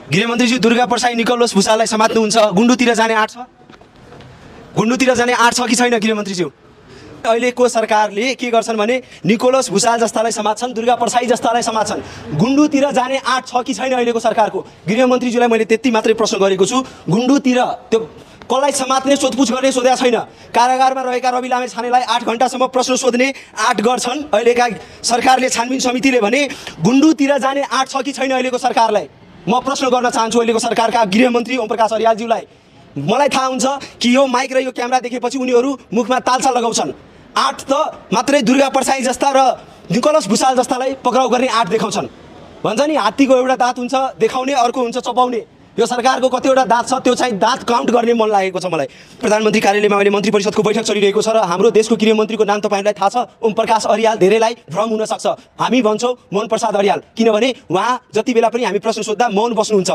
गृहमन्त्रीज्यू दुर्गा प्रसाई Nicholas भुसाललाई समात्नुहुन्छ। गुन्डुतिर जाने आँट छ? गुन्डुतिर जाने आँट छ कि छैन गृहमन्त्रीज्यू? अहिलेको सरकारले के गर्छन् भने निकोलस भुसाल जस्तालाई समात्छन्, दुर्गा प्रसाई जस्तालाई समात्छन्। गुन्डुतिर जाने आँट छ कि छैन अहिलेको सरकारको? गृहमन्त्रीज्यूलाई मैले त्यति मात्रै प्रश्न गरेको छु। गुन्डुतिर त्यो कसलाई समात्ने सोधपुछ गर्ने सोधेको छैन। कारागारमा रहेका रवि लामे छानेलाई 8 घण्टासम्म प्रश्न सोध्ने आँट गर्छन् अहिलेका सरकारले। छानबिन समितिले भने गुन्डुतिर जाने आँट छ कि छैन अहिलेको सरकारलाई? म प्रश्न गर्न चाहन्छु अहिलेको सरकारका गृहमन्त्री ओम प्रकाश अर्यालज्यूलाई। मलाई थाहा हुन्छ कि यो माइक र यो क्यामेरा देखेपछि उनीहरू मुखमा तालसा लगाउँछन्। आँट त मात्रै दुर्गा प्रसाई जस्ता र निकोलस भुसाल जस्तालाई पक्राउ गर्ने आँट देखाउँछन्। भन्छ नि हात्तीको एउटा दाँत हुन्छ देखाउने, अर्को हुन्छ चपाउने। यो सरकारको कतिवटा दाँत छ त्यो चाहिँ दाँत काउन्ट गर्ने मन लागेको छ मलाई। प्रधानमन्त्री कार्यालयमा अहिले मन्त्री परिषदको बैठक चलिरहेको छ र हाम्रो देशको गृहमन्त्रीको नाम तपाईँहरूलाई थाहा छ, ओम प्रकाश अर्याल। धेरैलाई भ्रम हुन सक्छ। हामी भन्छौँ मोहन प्रसाद अर्याल, किनभने उहाँ जति बेला पनि हामी प्रश्न सोद्धा मौन बस्नुहुन्छ।